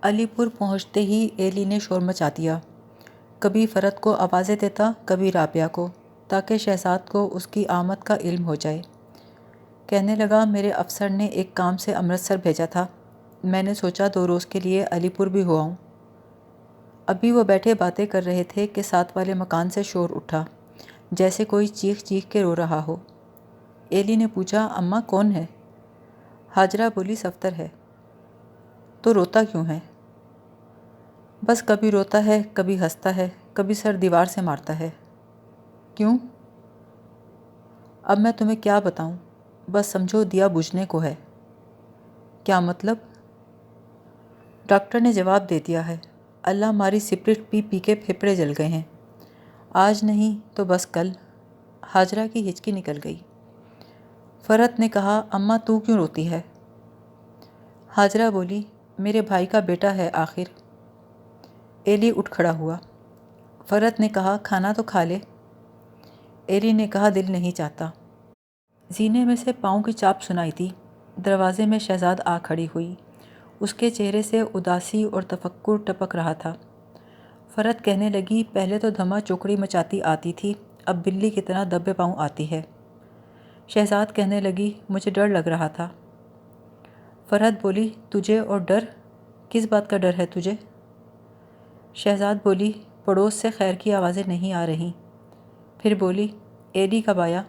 علی پور پہنچتے ہی ایلی نے شور مچا دیا۔ کبھی فرد کو آوازیں دیتا، کبھی رابعہ کو، تاکہ شہزاد کو اس کی آمد کا علم ہو جائے۔ کہنے لگا، میرے افسر نے ایک کام سے امرتسر بھیجا تھا، میں نے سوچا 2 روز کے لیے علی پور بھی ہو آؤں۔ ابھی وہ بیٹھے باتیں کر رہے تھے کہ ساتھ والے مکان سے شور اٹھا، جیسے کوئی چیخ چیخ کے رو رہا ہو۔ ایلی نے پوچھا، اماں کون ہے؟ ہاجرہ بولی، صفدر ہے۔ تو روتا کیوں ہے؟ بس کبھی روتا ہے، کبھی ہنستا ہے، کبھی سر دیوار سے مارتا ہے۔ کیوں؟ اب میں تمہیں کیا بتاؤں، بس سمجھو دیا بجھنے کو ہے۔ کیا مطلب؟ ڈاکٹر نے جواب دے دیا ہے، اللہ ماری سپرٹ پی پی کے پھیپھڑے جل گئے ہیں، آج نہیں تو بس کل۔ ہاجرہ کی ہچکی نکل گئی۔ فرحت نے کہا، اماں تو کیوں روتی ہے؟ ہاجرہ بولی، میرے بھائی کا بیٹا ہے آخر۔ ایلی اٹھ کھڑا ہوا۔ فرحت نے کہا، کھانا تو کھا لے۔ ایلی نے کہا، دل نہیں چاہتا۔ زینے میں سے پاؤں کی چاپ سنائی تھی۔ دروازے میں شہزاد آ کھڑی ہوئی۔ اس کے چہرے سے اداسی اور تفکر ٹپک رہا تھا۔ فرحت کہنے لگی، پہلے تو دھما چوکڑی مچاتی آتی تھی، اب بلی کی طرح دبے پاؤں آتی ہے۔ شہزاد کہنے لگی، مجھے ڈر لگ رہا تھا۔ فرحت بولی، تجھے اور ڈر؟ کس بات کا ڈر ہے تجھے؟ شہزاد بولی، پڑوس سے خیر کی آوازیں نہیں آ رہیں۔ پھر بولی، ایلی کب آیا؟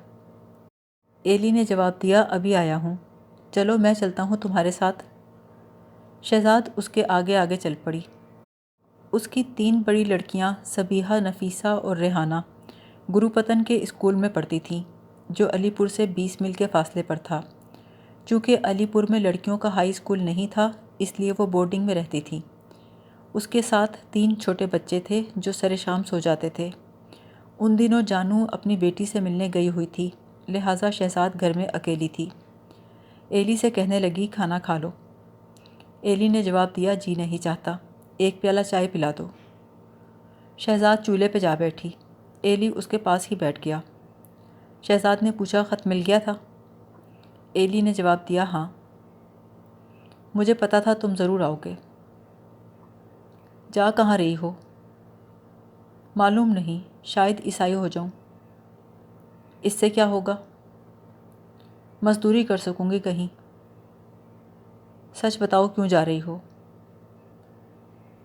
ایلی نے جواب دیا، ابھی آیا ہوں۔ چلو میں چلتا ہوں تمہارے ساتھ۔ شہزاد اس کے آگے آگے چل پڑی۔ اس کی 3 بڑی لڑکیاں صبیحہ، نفیسہ اور ریحانہ گروپتن کے اسکول میں پڑھتی تھیں، جو علی پور سے 20 میل کے فاصلے پر تھا۔ چونکہ علی پور میں لڑکیوں کا ہائی اسکول نہیں تھا، اس لیے وہ بورڈنگ میں رہتی تھیں۔ اس کے ساتھ 3 چھوٹے بچے تھے جو سر شام سو جاتے تھے۔ ان دنوں جانو اپنی بیٹی سے ملنے گئی ہوئی تھی، لہٰذا شہزاد گھر میں اکیلی تھی۔ ایلی سے کہنے لگی، کھانا کھا لو۔ ایلی نے جواب دیا، جی نہیں چاہتا، ایک پیالہ چائے پلا دو۔ شہزاد چولہے پہ جا بیٹھی۔ ایلی اس کے پاس ہی بیٹھ گیا۔ شہزاد نے پوچھا، خط مل گیا تھا؟ ایلی نے جواب دیا، ہاں۔ مجھے پتا تھا تم ضرور آؤ گے۔ جا کہاں رہی ہو؟ معلوم نہیں، شاید عیسائی ہو جاؤں۔ اس سے کیا ہوگا؟ مزدوری کر سکوں گی کہیں۔ سچ بتاؤ، کیوں جا رہی ہو؟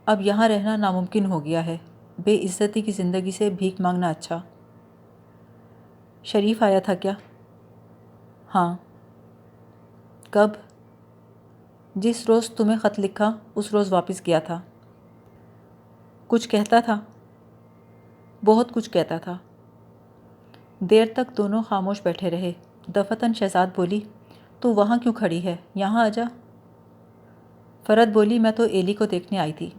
اب یہاں رہنا ناممکن ہو گیا ہے، بے عزتی کی زندگی سے بھیک مانگنا اچھا۔ شریف آیا تھا کیا؟ ہاں۔ کب؟ جس روز تمہیں خط لکھا اس روز واپس گیا تھا۔ کچھ کہتا تھا؟ بہت کچھ کہتا تھا۔ دیر تک دونوں خاموش بیٹھے رہے۔ دفعتاً شہزاد بولی، تو وہاں کیوں کھڑی ہے، یہاں آ جا۔ فرحت بولی، میں تو ایلی کو دیکھنے آئی تھی۔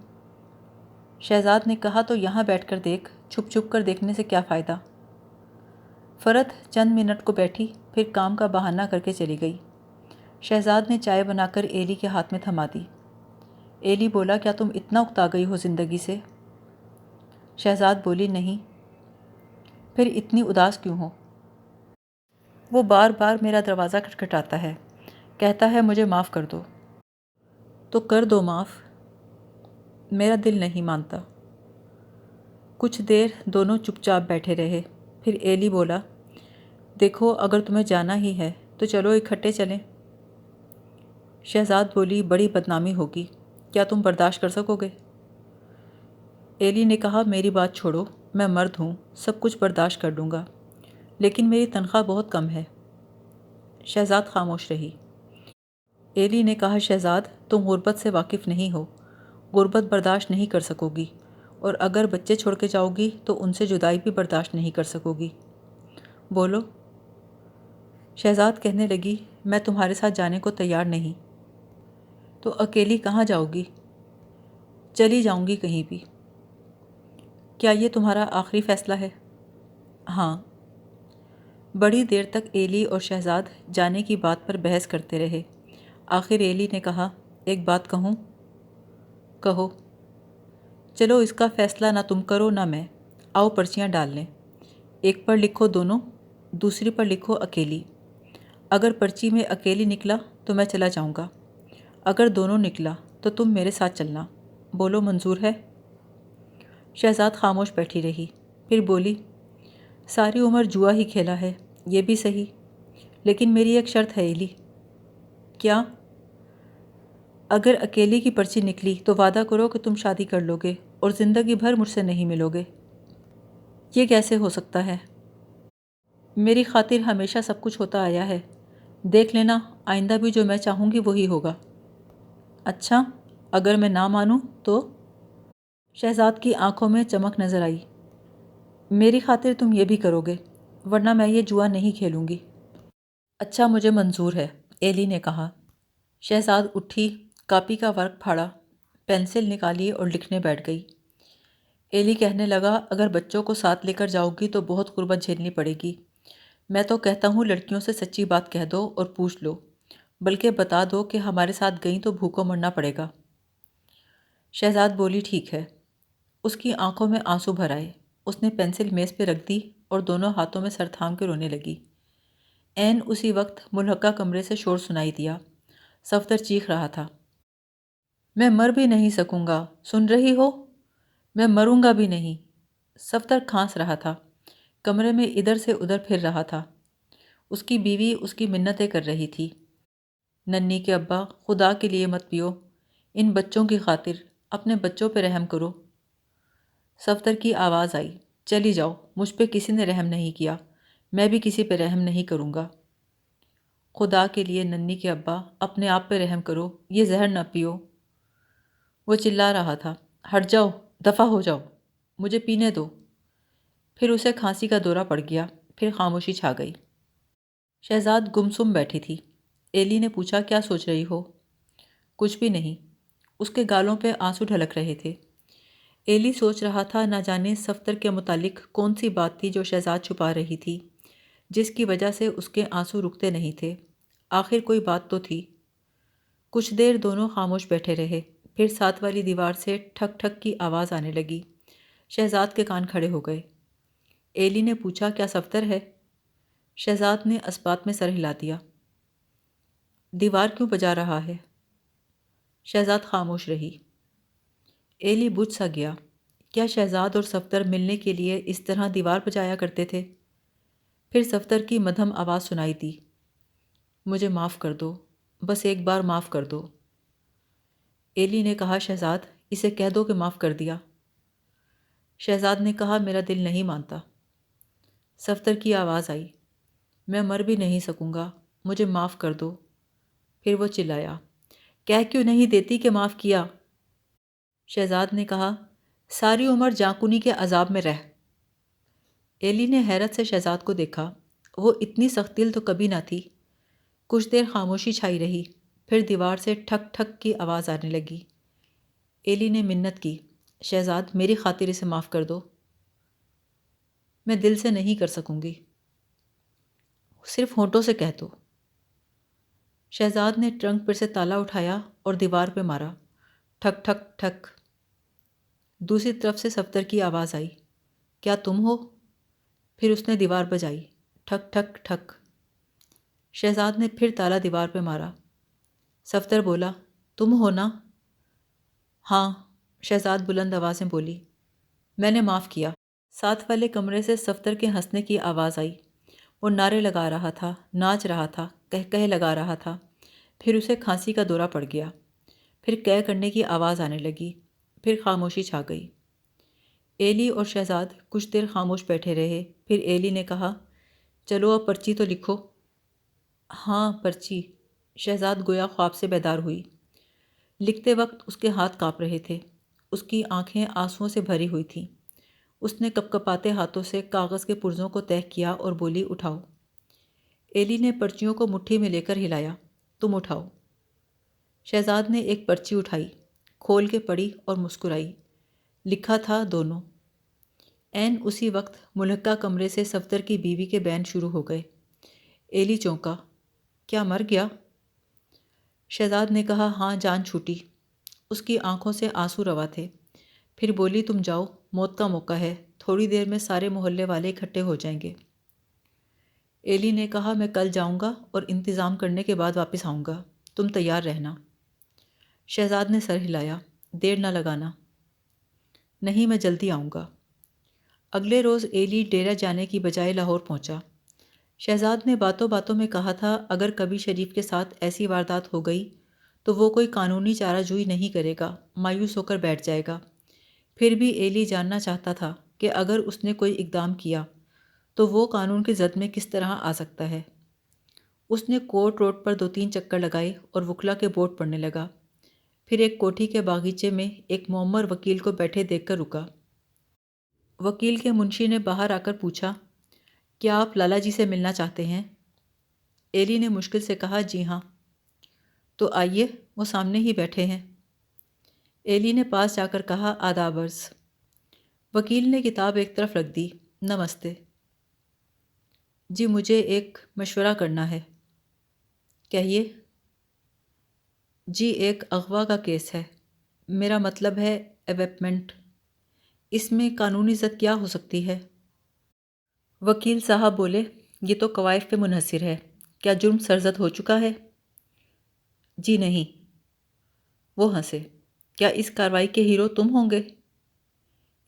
شہزاد نے کہا، تو یہاں بیٹھ کر دیکھ، چھپ چھپ کر دیکھنے سے کیا فائدہ؟ فرحت چند منٹ کو بیٹھی، پھر کام کا بہانہ کر کے چلی گئی۔ شہزاد نے چائے بنا کر ایلی کے ہاتھ میں تھما دی۔ ایلی بولا، کیا تم اتنا اکتا گئی ہو زندگی سے؟ شہزاد بولی، نہیں۔ پھر اتنی اداس کیوں ہو؟ وہ بار بار میرا دروازہ کھٹکھٹاتا ہے، کہتا ہے مجھے معاف کر دو۔ تو کر دو معاف۔ میرا دل نہیں مانتا۔ کچھ دیر دونوں چپ چاپ بیٹھے رہے، پھر ایلی بولا، دیکھو اگر تمہیں جانا ہی ہے تو چلو اکٹھے چلیں۔ شہزاد بولی، بڑی بدنامی ہوگی، کیا تم برداشت کر سکو گے؟ ایلی نے کہا، میری بات چھوڑو، میں مرد ہوں، سب کچھ برداشت کر لوں گا، لیکن میری تنخواہ بہت کم ہے۔ شہزاد خاموش رہی۔ ایلی نے کہا، شہزاد تم غربت سے واقف نہیں ہو، غربت برداشت نہیں کر سکو گی، اور اگر بچے چھوڑ کے جاؤ گی تو ان سے جدائی بھی برداشت نہیں کر سکو گی۔ بولو۔ شہزاد کہنے لگی، میں تمہارے ساتھ جانے کو تیار نہیں۔ تو اکیلی کہاں جاؤ گی؟ چلی جاؤں گی کہیں بھی۔ کیا یہ تمہارا آخری فیصلہ ہے؟ ہاں۔ بڑی دیر تک ایلی اور شہزاد جانے کی بات پر بحث کرتے رہے۔ آخر ایلی نے کہا، ایک بات کہوں؟ کہو۔ چلو اس کا فیصلہ نہ تم کرو نہ میں، آؤ پرچیاں ڈال لیں، ایک پر لکھو دونوں، دوسری پر لکھو اکیلی۔ اگر پرچی میں اکیلی نکلا تو میں چلا جاؤں گا، اگر دونوں نکلا تو تم میرے ساتھ چلنا۔ بولو منظور ہے؟ شہزاد خاموش بیٹھی رہی، پھر بولی، ساری عمر جوا ہی کھیلا ہے، یہ بھی صحیح، لیکن میری ایک شرط ہے ایلی۔ کیا؟ اگر اکیلی کی پرچی نکلی تو وعدہ کرو کہ تم شادی کر لو گے اور زندگی بھر مجھ سے نہیں ملو گے۔ یہ کیسے ہو سکتا ہے؟ میری خاطر ہمیشہ سب کچھ ہوتا آیا ہے، دیکھ لینا آئندہ بھی جو میں چاہوں گی وہی ہوگا۔ اچھا، اگر میں نہ مانوں تو؟ شہزاد کی آنکھوں میں چمک نظر آئی۔ میری خاطر تم یہ بھی کرو گے، ورنہ میں یہ جوا نہیں کھیلوں گی۔ اچھا، مجھے منظور ہے، ایلی نے کہا۔ شہزاد اٹھی، کاپی کا ورق پھاڑا، پینسل نکالی اور لکھنے بیٹھ گئی۔ ایلی کہنے لگا، اگر بچوں کو ساتھ لے کر جاؤ گی تو بہت غربت جھیلنی پڑے گی۔ میں تو کہتا ہوں لڑکیوں سے سچی بات کہہ دو اور پوچھ لو، بلکہ بتا دو کہ ہمارے ساتھ گئیں تو بھوکوں مرنا پڑے گا۔ شہزاد بولی، ٹھیک ہے۔ اس کی آنکھوں میں آنسو بھر آئے، اس نے پینسل میز پہ رکھ دی اور دونوں ہاتھوں میں سر تھام کے رونے لگی۔ عین اسی وقت ملحقہ کمرے سے شور سنائی دیا۔ صفدر چیخ رہا تھا، میں مر بھی نہیں سکوں گا، سن رہی ہو؟ میں مروں گا بھی نہیں۔ صفدر کھانس رہا تھا، کمرے میں ادھر سے ادھر پھر رہا تھا۔ اس کی بیوی اس کی منتیں کر رہی تھی، ننھی کے ابا، خدا کے لیے مت پیو، ان بچوں کی خاطر اپنے بچوں پہ رحم کرو۔ صفدر کی آواز آئی، چلی جاؤ، مجھ پہ کسی نے رحم نہیں کیا، میں بھی کسی پہ رحم نہیں کروں گا۔ خدا کے لیے ننھی کے ابا، اپنے آپ پہ رحم کرو، یہ زہر نہ پیو۔ وہ چلا رہا تھا، ہٹ جاؤ، دفع ہو جاؤ، مجھے پینے دو۔ پھر اسے کھانسی کا دورہ پڑ گیا، پھر خاموشی چھا گئی۔ شہزاد گمسم بیٹھی تھی۔ ایلی نے پوچھا، کیا سوچ رہی ہو؟ کچھ بھی نہیں۔ اس کے گالوں پہ آنسو ڈھلک رہے تھے۔ ایلی سوچ رہا تھا نہ جانے صفدر کے متعلق کون سی بات تھی جو شہزاد چھپا رہی تھی، جس کی وجہ سے اس کے آنسو رکتے نہیں تھے۔ آخر کوئی بات تو تھی۔ کچھ دیر دونوں خاموش بیٹھے رہے، پھر ساتھ والی دیوار سے ٹھک ٹھک کی آواز آنے لگی۔ شہزاد کے کان کھڑے ہو گئے۔ ایلی نے پوچھا، کیا صفدر ہے؟ شہزاد نے اسبات میں سر ہلا دیا۔ دیوار کیوں بجا رہا ہے؟ شہزاد خاموش رہی۔ ایلی بجھ سا گیا۔ کیا شہزاد اور صفدر ملنے کے لیے اس طرح دیوار بجایا کرتے تھے؟ پھر صفدر کی مدھم آواز سنائی دی، مجھے معاف کر دو، بس ایک بار معاف کر دو۔ ایلی نے کہا، شہزاد اسے کہہ دو کہ معاف کر دیا۔ شہزاد نے کہا، میرا دل نہیں مانتا۔ صفدر کی آواز آئی، میں مر بھی نہیں سکوں گا، مجھے معاف کر دو۔ پھر وہ چلایا، کہہ کیوں نہیں دیتی کہ معاف کیا؟ شہزاد نے کہا، ساری عمر جانکنی کے عذاب میں رہ۔ ایلی نے حیرت سے شہزاد کو دیکھا، وہ اتنی سخت دل تو کبھی نہ تھی۔ کچھ دیر خاموشی چھائی رہی، پھر دیوار سے ٹھک ٹھک کی آواز آنے لگی۔ ایلی نے منت کی، شہزاد میری خاطر اسے معاف کر دو۔ میں دل سے نہیں کر سکوں گی، صرف ہونٹوں سے کہہ دو۔ شہزاد نے ٹرنک پر سے تالا اٹھایا اور دیوار پہ مارا، ٹھک ٹھک ٹھک۔ دوسری طرف سے صفدر کی آواز آئی، کیا تم ہو؟ پھر اس نے دیوار بجائی، ٹھک ٹھک ٹھک۔ شہزاد نے پھر تالا دیوار پہ مارا۔ صفدر بولا، تم ہو نا؟ ہاں، شہزاد بلند آواز میں بولی، میں نے معاف کیا۔ ساتھ والے کمرے سے صفدر کے ہنسنے کی آواز آئی۔ وہ نعرے لگا رہا تھا، ناچ رہا تھا، کہہ لگا رہا تھا۔ پھر اسے کھانسی کا دورہ پڑ گیا، پھر کہہ کرنے کی آواز آنے لگی، پھر خاموشی چھا گئی۔ ایلی اور شہزاد کچھ دیر خاموش بیٹھے رہے، پھر ایلی نے کہا، چلو اب پرچی تو لکھو۔ ہاں، پرچی۔ شہزاد گویا خواب سے بیدار ہوئی۔ لکھتے وقت اس کے ہاتھ کانپ رہے تھے، اس کی آنکھیں آنسوؤں سے بھری ہوئی تھیں۔ اس نے کپکپاتے ہاتھوں سے کاغذ کے پرزوں کو تہہ کیا اور بولی، اٹھاؤ۔ ایلی نے پرچیوں کو مٹھی میں لے کر ہلایا، تم اٹھاؤ۔ شہزاد نے ایک پرچی اٹھائی، کھول کے پڑھی اور مسکرائی۔ لکھا تھا، دونوں۔ عین اسی وقت ملحقہ کمرے سے صفدر کی بیوی کے بین شروع ہو گئے۔ ایلی چونکا، کیا مر گیا؟ شہزاد نے کہا، ہاں، جان چھوٹی۔ اس کی آنکھوں سے آنسو روا تھے۔ پھر بولی، تم جاؤ، موت کا موقع ہے، تھوڑی دیر میں سارے محلے والے اکٹھے ہو جائیں گے۔ ایلی نے کہا، میں کل جاؤں گا اور انتظام کرنے کے بعد واپس آؤں گا، تم تیار رہنا۔ شہزاد نے سر ہلایا۔ دیر نہ لگانا۔ نہیں، میں جلدی آؤں گا۔ اگلے روز ایلی ڈیرہ جانے کی بجائے لاہور پہنچا۔ شہزاد نے باتوں باتوں میں کہا تھا اگر کبھی شریف کے ساتھ ایسی واردات ہو گئی تو وہ کوئی قانونی چارہ جوئی نہیں کرے گا، مایوس ہو کر بیٹھ جائے گا۔ پھر بھی ایلی جاننا چاہتا تھا کہ اگر اس نے کوئی اقدام کیا تو وہ قانون کی زد میں کس طرح آ سکتا ہے۔ اس نے کورٹ روڈ پر 2-3 چکر لگائے اور وکلا کے بورڈ پڑھنے لگا۔ پھر ایک کوٹھی کے باغیچے میں ایک معمر وکیل کو بیٹھے دیکھ کر رکا۔ وکیل کے منشی نے باہر آ کر پوچھا، کیا آپ لالا جی سے ملنا چاہتے ہیں؟ ایلی نے مشکل سے کہا، جی ہاں۔ تو آئیے، وہ سامنے ہی بیٹھے ہیں۔ ایلی نے پاس جا کر کہا، آداب عرض۔ وکیل نے کتاب ایک طرف رکھ دی، نمستے۔ جی مجھے ایک مشورہ کرنا ہے۔ کہیے۔ جی ایک اغوا کا کیس ہے، میرا مطلب ہے ایویپمنٹ۔ اس میں قانونی زد کیا ہو سکتی ہے؟ وکیل صاحب بولے، یہ تو قوائف پہ منحصر ہے۔ کیا جرم سرزد ہو چکا ہے؟ جی نہیں۔ وہ ہنسے، کیا اس کارروائی کے ہیرو تم ہوں گے؟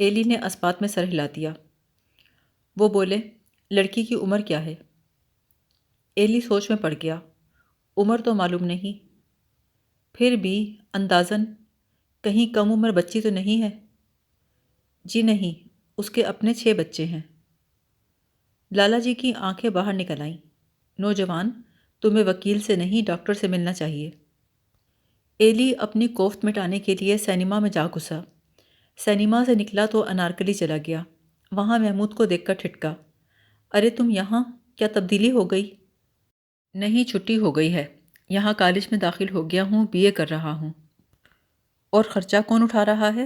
ایلی نے اسبات میں سر ہلا دیا۔ وہ بولے، لڑکی کی عمر کیا ہے؟ ایلی سوچ میں پڑ گیا، عمر تو معلوم نہیں، پھر بھی اندازاً کہیں کم عمر بچی تو نہیں ہے؟ جی نہیں، اس کے اپنے 6 بچے ہیں۔ لالا جی کی آنکھیں باہر نکل آئیں۔ نوجوان، تمہیں وکیل سے نہیں ڈاکٹر سے ملنا چاہیے۔ ایلی اپنی کوفت مٹانے کے لیے سینما میں جا گھسا۔ سینما سے نکلا تو انارکلی چلا گیا۔ وہاں محمود کو دیکھ کر ٹھٹکا، ارے تم یہاں، کیا تبدیلی ہو گئی؟ نہیں، چھٹی ہو گئی ہے، یہاں کالج میں داخل ہو گیا ہوں، BA کر رہا ہوں۔ اور خرچہ کون اٹھا رہا ہے؟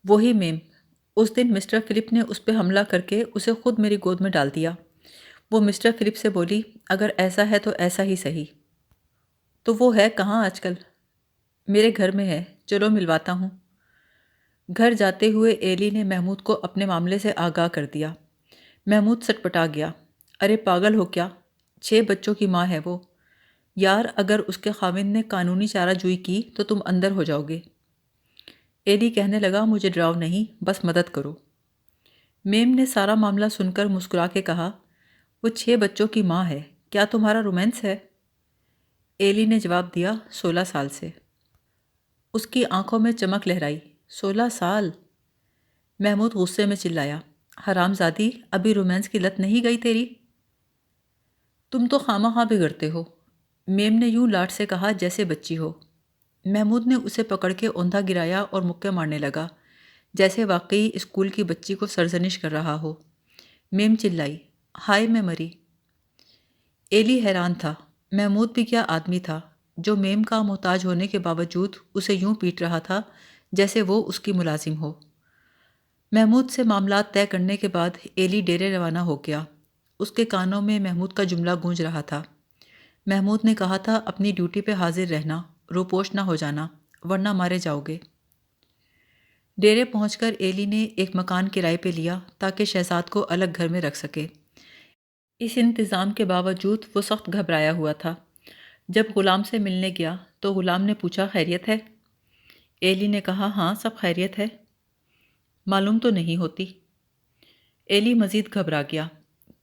وہی میم۔ اس دن مسٹر فلپ نے اس پہ حملہ کر کے اسے خود میری گود میں ڈال دیا۔ وہ مسٹر فلپ سے بولی، اگر ایسا ہے تو ایسا ہی صحیح۔ تو وہ ہے کہاں آج کل؟ میرے گھر میں ہے، چلو ملواتا ہوں۔ گھر جاتے ہوئے ایلی نے محمود کو اپنے معاملے سے آگاہ کر دیا۔ محمود سٹپٹا گیا، ارے پاگل ہو کیا؟ 6 بچوں کی ماں ہے وہ۔ یار اگر اس کے خاوند نے قانونی چارہ جوئی کی تو تم اندر ہو جاؤ گے۔ ایلی کہنے لگا، مجھے ڈراؤ نہیں، بس مدد کرو۔ میم نے سارا معاملہ سن کر مسکرا کے کہا، وہ 6 بچوں کی ماں ہے، کیا تمہارا رومانس ہے؟ ایلی نے جواب دیا، 16 سال سے۔ اس کی آنکھوں میں چمک لہرائی، 16 سال؟ محمود غصے میں چلایا، حرام زادی، ابھی رومانس کی لت نہیں گئی تیری؟ تم تو خواہ بگڑتے ہو، میم نے یوں لاٹ سے کہا جیسے بچی ہو۔ محمود نے اسے پکڑ کے اوندھا گرایا اور مکے مارنے لگا، جیسے واقعی اسکول کی بچی کو سرزنش کر رہا ہو۔ میم چلائی، ہائے میں مری۔ ایلی حیران تھا، محمود بھی کیا آدمی تھا جو میم کا محتاج ہونے کے باوجود اسے یوں پیٹ رہا تھا جیسے وہ اس کی ملازم ہو۔ محمود سے معاملات طے کرنے کے بعد ایلی ڈیرے روانہ ہو گیا۔ اس کے کانوں میں محمود کا جملہ گونج رہا تھا۔ محمود نے کہا تھا اپنی ڈیوٹی پہ حاضر رہنا، روپوش نہ ہو جانا، ورنہ مارے جاؤ گے۔ ڈیرے پہنچ کر ایلی نے ایک مکان کرائے پہ لیا تاکہ شہزاد کو الگ گھر میں رکھ سکے۔ اس انتظام کے باوجود وہ سخت گھبرایا ہوا تھا۔ جب غلام سے ملنے گیا تو غلام نے پوچھا، خیریت ہے؟ ایلی نے کہا، ہاں سب خیریت ہے۔ معلوم تو نہیں ہوتی۔ ایلی مزید گھبرا گیا،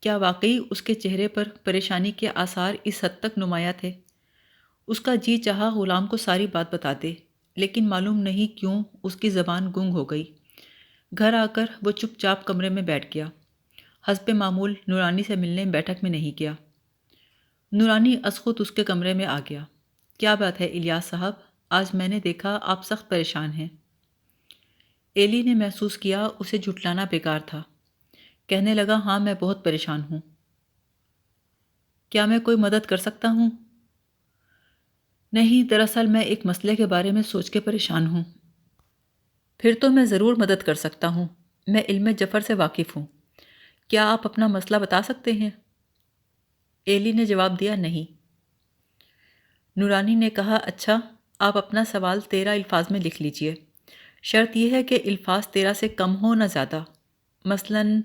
کیا واقعی اس کے چہرے پر پریشانی کے آثار اس حد تک نمایاں تھے؟ اس کا جی چاہا غلام کو ساری بات بتا دے، لیکن معلوم نہیں کیوں اس کی زبان گنگ ہو گئی۔ گھر آ کر وہ چپ چاپ کمرے میں بیٹھ گیا۔ حسب معمول نورانی سے ملنے بیٹھک میں نہیں گیا۔ نورانی از خود اس کے کمرے میں آ گیا۔ کیا بات ہے الیاس صاحب، آج میں نے دیکھا آپ سخت پریشان ہیں۔ ایلی نے محسوس کیا اسے جھٹلانا بیکار تھا۔ کہنے لگا، ہاں میں بہت پریشان ہوں۔ کیا میں کوئی مدد کر سکتا ہوں؟ نہیں، دراصل میں ایک مسئلے کے بارے میں سوچ کے پریشان ہوں۔ پھر تو میں ضرور مدد کر سکتا ہوں، میں علم جفر سے واقف ہوں۔ کیا آپ اپنا مسئلہ بتا سکتے ہیں؟ ایلی نے جواب دیا، نہیں۔ نورانی نے کہا، اچھا، آپ اپنا سوال 13 الفاظ میں لکھ لیجئے۔ شرط یہ ہے کہ الفاظ 13 سے کم ہو نہ زیادہ۔ مثلاً،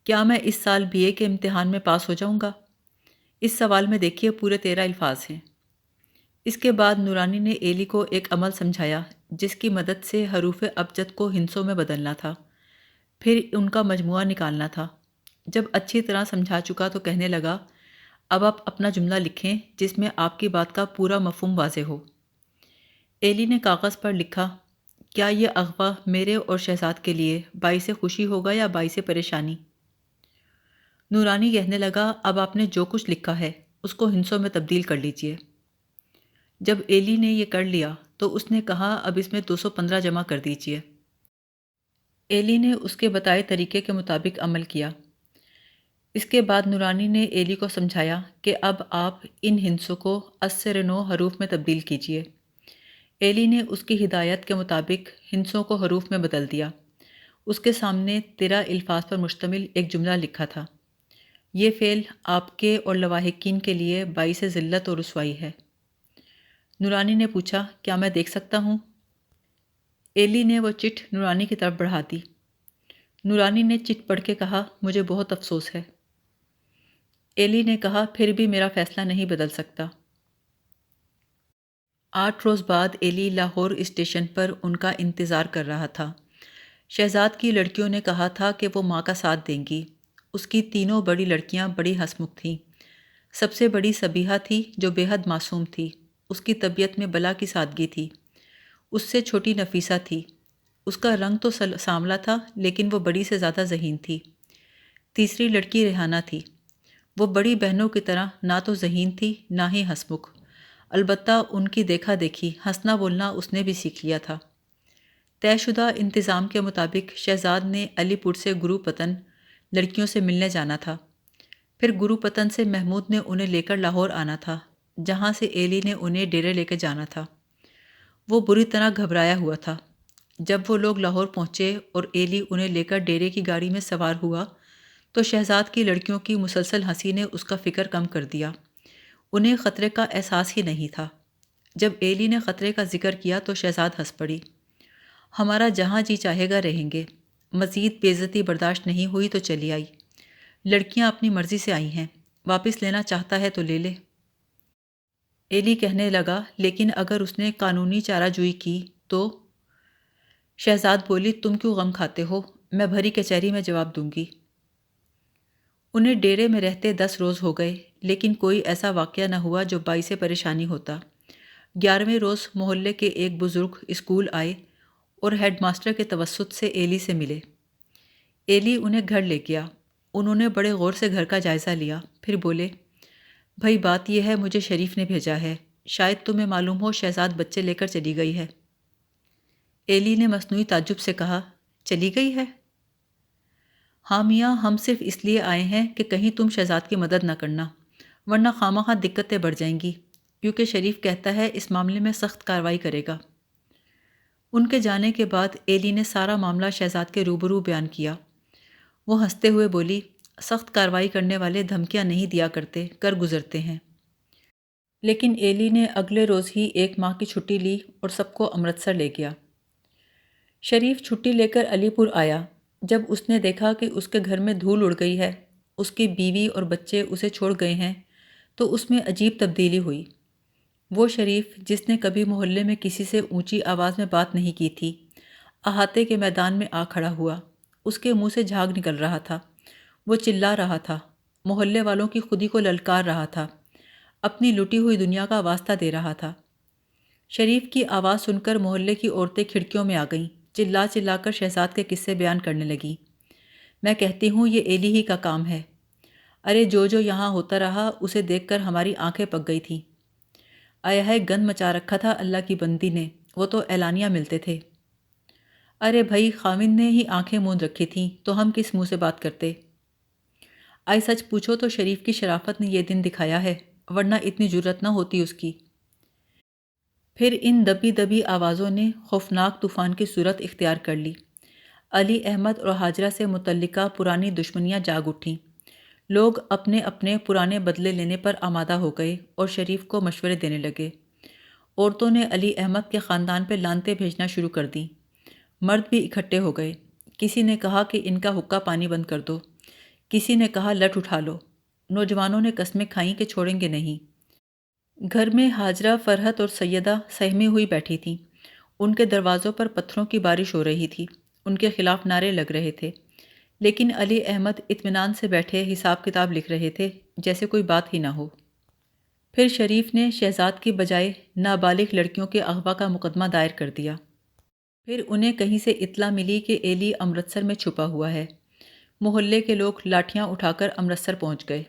کیا میں اس سال BA کے امتحان میں پاس ہو جاؤں گا؟ اس سوال میں دیکھیے پورے 13 الفاظ ہیں۔ اس کے بعد نورانی نے ایلی کو ایک عمل سمجھایا جس کی مدد سے حروف ابجد کو ہندسوں میں بدلنا تھا، پھر ان کا مجموعہ نکالنا تھا۔ جب اچھی طرح سمجھا چکا تو کہنے لگا، اب آپ اپنا جملہ لکھیں جس میں آپ کی بات کا پورا مفہوم واضح ہو۔ ایلی نے کاغذ پر لکھا، کیا یہ اغوا میرے اور شہزاد کے لیے باعث خوشی ہوگا یا باعث پریشانی؟ نورانی کہنے لگا، اب آپ نے جو کچھ لکھا ہے اس کو ہندسوں میں تبدیل کر لیجئے۔ جب ایلی نے یہ کر لیا تو اس نے کہا، اب اس میں 215 جمع کر دیجئے۔ ایلی نے اس کے بتائے طریقے کے مطابق عمل کیا۔ اس کے بعد نورانی نے ایلی کو سمجھایا کہ اب آپ ان ہندسوں کو 8 سے 9 حروف میں تبدیل کیجئے۔ ایلی نے اس کی ہدایت کے مطابق ہندسوں کو حروف میں بدل دیا۔ اس کے سامنے 13 الفاظ پر مشتمل ایک جملہ لکھا تھا، یہ فعل آپ کے اور لواحقین کے لیے باعث ذلت اور رسوائی ہے۔ نورانی نے پوچھا، کیا میں دیکھ سکتا ہوں؟ ایلی نے وہ چٹ نورانی کی طرف بڑھا دی۔ نورانی نے چٹ پڑھ کے کہا، مجھے بہت افسوس ہے۔ ایلی نے کہا، پھر بھی میرا فیصلہ نہیں بدل سکتا۔ 8 روز بعد ایلی لاہور اسٹیشن پر ان کا انتظار کر رہا تھا۔ شہزاد کی لڑکیوں نے کہا تھا کہ وہ ماں کا ساتھ دیں گی۔ اس کی تینوں بڑی لڑکیاں بڑی ہنسمکھ تھیں۔ سب سے بڑی صبیحہ تھی جو بے حد معصوم تھی، اس کی طبیعت میں بلا کی سادگی تھی۔ اس سے چھوٹی نفیسہ تھی، اس کا رنگ تو سانولا تھا لیکن وہ بڑی سے زیادہ ذہین تھی۔ تیسری لڑکی ریحانہ تھی، وہ بڑی بہنوں کی طرح نہ تو ذہین تھی نہ ہی ہنسمکھ، البتہ ان کی دیکھا دیکھی ہنسنا بولنا اس نے بھی سیکھ لیا تھا۔ طے شدہ انتظام کے مطابق شہزاد نے علی پور سے گرو پتن لڑکیوں سے ملنے جانا تھا، پھر گرو پتن سے محمود نے انہیں لے کر لاہور آنا تھا، جہاں سے ایلی نے انہیں ڈیرے لے کے جانا تھا۔ وہ بری طرح گھبرایا ہوا تھا۔ جب وہ لوگ لاہور پہنچے اور ایلی انہیں لے کر ڈیرے کی گاڑی میں سوار ہوا تو شہزاد کی لڑکیوں کی مسلسل ہنسی نے اس کا فکر کم کر دیا۔ انہیں خطرے کا احساس ہی نہیں تھا۔ جب ایلی نے خطرے کا ذکر کیا تو شہزاد ہنس پڑی۔ ہمارا جہاں جی چاہے گا رہیں گے، مزید بے عزتی برداشت نہیں ہوئی تو چلی آئی۔ لڑکیاں اپنی مرضی سے آئی ہیں، واپس لینا چاہتا ہے تو لے لے۔ ایلی کہنے لگا، لیکن اگر اس نے قانونی چارہ جوئی کی تو؟ شہزاد بولی، تم کیوں غم کھاتے ہو، میں بھری کچہری میں جواب دوں گی۔ انہیں ڈیرے میں رہتے 10 روز ہو گئے لیکن کوئی ایسا واقعہ نہ ہوا جو باعث پریشانی ہوتا۔ 11ویں روز محلے کے ایک بزرگ اسکول آئے اور ہیڈ ماسٹر کے توسط سے ایلی سے ملے۔ ایلی انہیں گھر لے گیا۔ انہوں نے بڑے غور سے گھر کا جائزہ لیا، پھر بولے، بھائی بات یہ ہے، مجھے شریف نے بھیجا ہے، شاید تمہیں معلوم ہو شہزاد بچے لے کر چلی گئی ہے۔ ایلی نے مصنوعی تعجب سے کہا، چلی گئی ہے؟ ہاں میاں، ہم صرف اس لیے آئے ہیں کہ کہیں تم شہزاد کی مدد نہ کرنا، ورنہ خواہ دقتیں بڑھ جائیں گی، کیونکہ شریف کہتا ہے اس معاملے میں سخت کارروائی کرے گا۔ ان کے جانے کے بعد ایلی نے سارا معاملہ شہزاد کے روبرو بیان کیا۔ وہ ہنستے ہوئے بولی، سخت کارروائی کرنے والے دھمکیاں نہیں دیا کرتے، کر گزرتے ہیں۔ لیکن ایلی نے اگلے روز ہی 1 ماہ کی چھٹی لی اور سب کو امرتسر لے گیا۔ شریف چھٹی لے کر علی پور آیا۔ جب اس نے دیکھا کہ اس کے گھر میں دھول اڑ گئی ہے، اس کی بیوی اور بچے اسے چھوڑ گئے ہیں، تو اس میں عجیب تبدیلی ہوئی۔ وہ شریف جس نے کبھی محلے میں کسی سے اونچی آواز میں بات نہیں کی تھی، احاطے کے میدان میں آ کھڑا ہوا۔ اس کے منہ سے جھاگ نکل رہا تھا، وہ چلا رہا تھا، محلے والوں کی خودی کو للکار رہا تھا، اپنی لٹی ہوئی دنیا کا واسطہ دے رہا تھا۔ شریف کی آواز سن کر محلے کی عورتیں کھڑکیوں میں آ گئیں، چلا چلا کر شہزاد کے قصے بیان کرنے لگیں۔ میں کہتی ہوں یہ ایلی ہی کا کام ہے۔ ارے جو یہاں ہوتا رہا اسے دیکھ کر ہماری آنکھیں پک گئی تھیں۔ آیا ہے گند مچا رکھا تھا اللہ کی بندی نے، وہ تو اعلانیہ ملتے تھے۔ ارے بھائی، خاوند نے ہی آنکھیں موند رکھی تھیں تو ہم کس منہ سے بات کرتے؟ آئی سچ پوچھو تو شریف کی شرافت نے یہ دن دکھایا ہے، ورنہ اتنی جرت نہ ہوتی اس کی۔ پھر ان دبی دبی آوازوں نے خوفناک طوفان کی صورت اختیار کر لی۔ علی احمد اور حاجرہ سے متعلقہ پرانی دشمنیاں جاگ اٹھیں۔ لوگ اپنے اپنے پرانے بدلے لینے پر آمادہ ہو گئے اور شریف کو مشورے دینے لگے۔ عورتوں نے علی احمد کے خاندان پہ لانتیں بھیجنا شروع کر دیں۔ مرد بھی اکٹھے ہو گئے۔ کسی نے کہا کہ ان کا حقہ پانی بند کر دو، کسی نے کہا لٹ اٹھا لو۔ نوجوانوں نے قسمیں کھائیں کہ چھوڑیں گے نہیں۔ گھر میں حاجرہ، فرحت اور سیدہ سہمی ہوئی بیٹھی تھیں۔ ان کے دروازوں پر پتھروں کی بارش ہو رہی تھی، ان کے خلاف نعرے لگ رہے تھے، لیکن علی احمد اطمینان سے بیٹھے حساب کتاب لکھ رہے تھے جیسے کوئی بات ہی نہ ہو۔ پھر شریف نے شہزاد کی بجائے نابالغ لڑکیوں کے اغوا کا مقدمہ دائر کر دیا۔ پھر انہیں کہیں سے اطلاع ملی کہ ایلی امرتسر میں چھپا ہوا ہے۔ محلے کے لوگ لاٹھیاں اٹھا کر امرتسر پہنچ گئے۔